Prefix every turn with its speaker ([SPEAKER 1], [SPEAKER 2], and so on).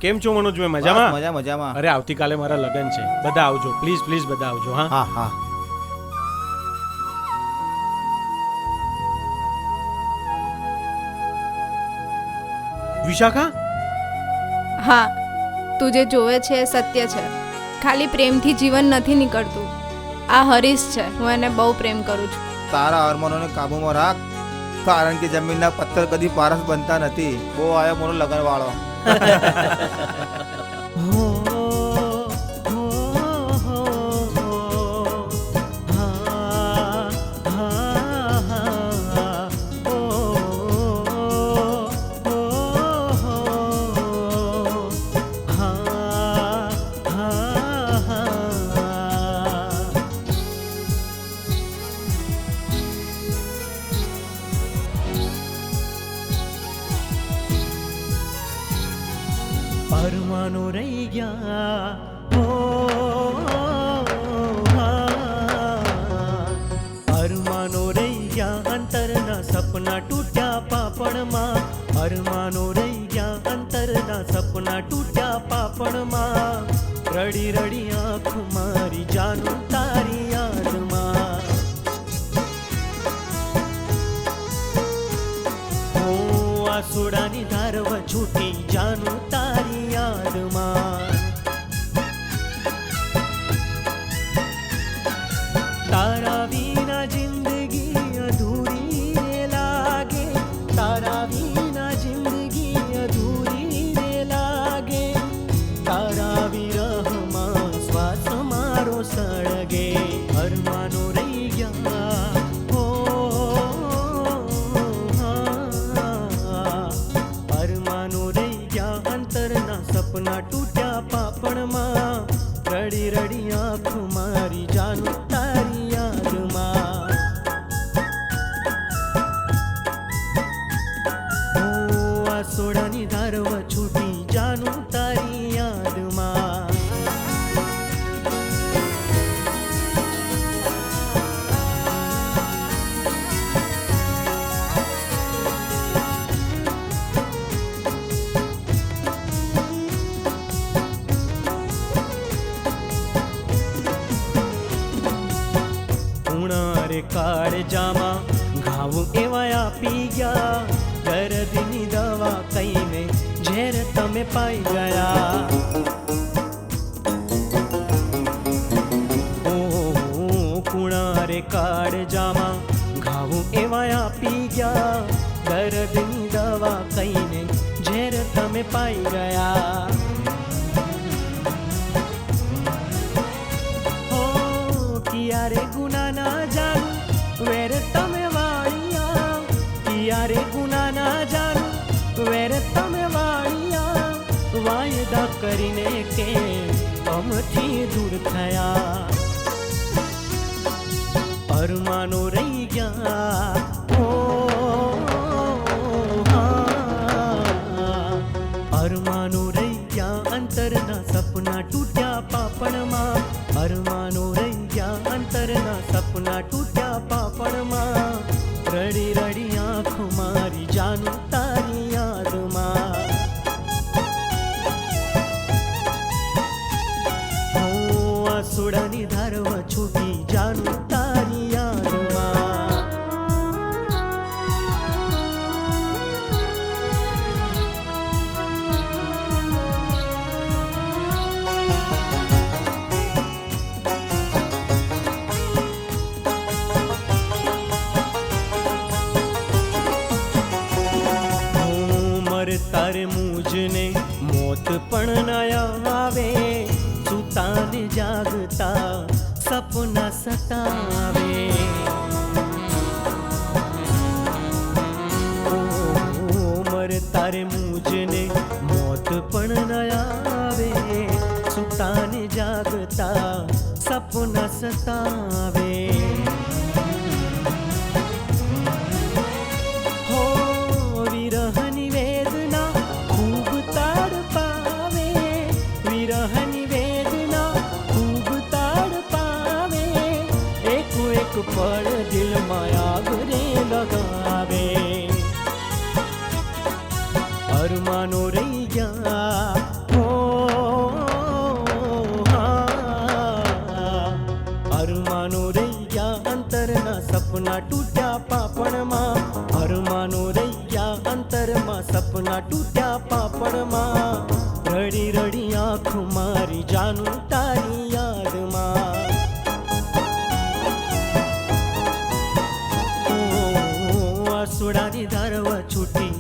[SPEAKER 1] કેમ છો મનોજભાઈ? મજામાં?
[SPEAKER 2] મજા મજામાં.
[SPEAKER 1] અરે આવતીકાલે મારા લગ્ન છે, બધા આવજો પ્લીઝ પ્લીઝ, બધા આવજો. હા
[SPEAKER 2] હા હા.
[SPEAKER 1] વિશાખા,
[SPEAKER 3] હા, તું જે જોવે છે એ સત્ય છે. ખાલી પ્રેમથી જીવન નથી નીકળતું. આ હરીશ છે, હું એને બહુ પ્રેમ કરું છું.
[SPEAKER 2] તારા હોર્મોનોને કાબૂમાં રાખ, કારણ કે જમીનના પથ્થર કદી પારસ બનતા નથી. બહુ આવ્યો મોનો લગન વાળો.
[SPEAKER 4] અરમાનો રહી ગયા હો, અરમાનો રહી ગયા અંતરના સપના તૂટ્યા પાપણમાં. અરમાનો રહી ગયા અંતરના સપના તૂટ્યા પાપણમાં. રડી રડી આંખ મારી જાનું તારી યાદમાં. આસુડાની ધારવ છૂટી જાનું તારી યાદમાં. તારા વિના જિંદગી અધૂરી રે લાગે. તારા વિના જિંદગી અધૂરી રે લાગે. તારા વિરહમાં શ્વાસ મારો સળગે. અરમાનો રહી ગયા હો, સપના તૂટ્યા પાપણમાં. રડી રડી આંખ મારી જાનું તારી યાદમાં. આ સોડાની ધારવ છૂટી જાનું તારી યાદમાં. કાળજામાં ઘાવ એવા આપી ગયા. દર્દની દવા કહીને ઝેર તમે પાઈ ગયા. ઓ કુણારે કાળજામાં ઘાવ એવા આપી ગયા. દર્દની દવા કહીને ઝેર તમે પાઈ ગયા. યારે ગુના ના જાણું વેર તમે વાળિયા. યારે ગુના ના જાણું વેર તમે વાળિયા. વાયદા કરીને કે અમથી દૂર થયા. અરમાનો રહી ગયા હો, અરમાનો રહી ગયા અંતરના સપના તૂટ્યા પાપણમાં. અરમાનો રહી ગયા અંતરના સપના તૂટ્યા પાપણમાં. રડી રડી આંખ મારી જાનું તારી યાદમાં. આસુડાની ધારવ છૂટી જાનું તારી યાદમાં. તારે મુજને મોત પણ ન આવે. સુતાને જાગતા સપના સતાવે. મર તારે મુજને મોત પણ ન આવે. સુતાને જાગતા સપના સતાવે. વિરહની વેદના ખૂબ તડપાવે. વિરહની વેદના ખૂબ તડપાવે. એક એક પળ દિલમાં આગ રે લગાવે. સપના તૂટ્યા પાપણમાં અરમાનો રહી ગયા અંતરમાં સપના તૂટ્યા પાપણમાં રડી રડી આંખ મારી જાનું તારી યાદમાં આસુડાની ધારવા છૂટી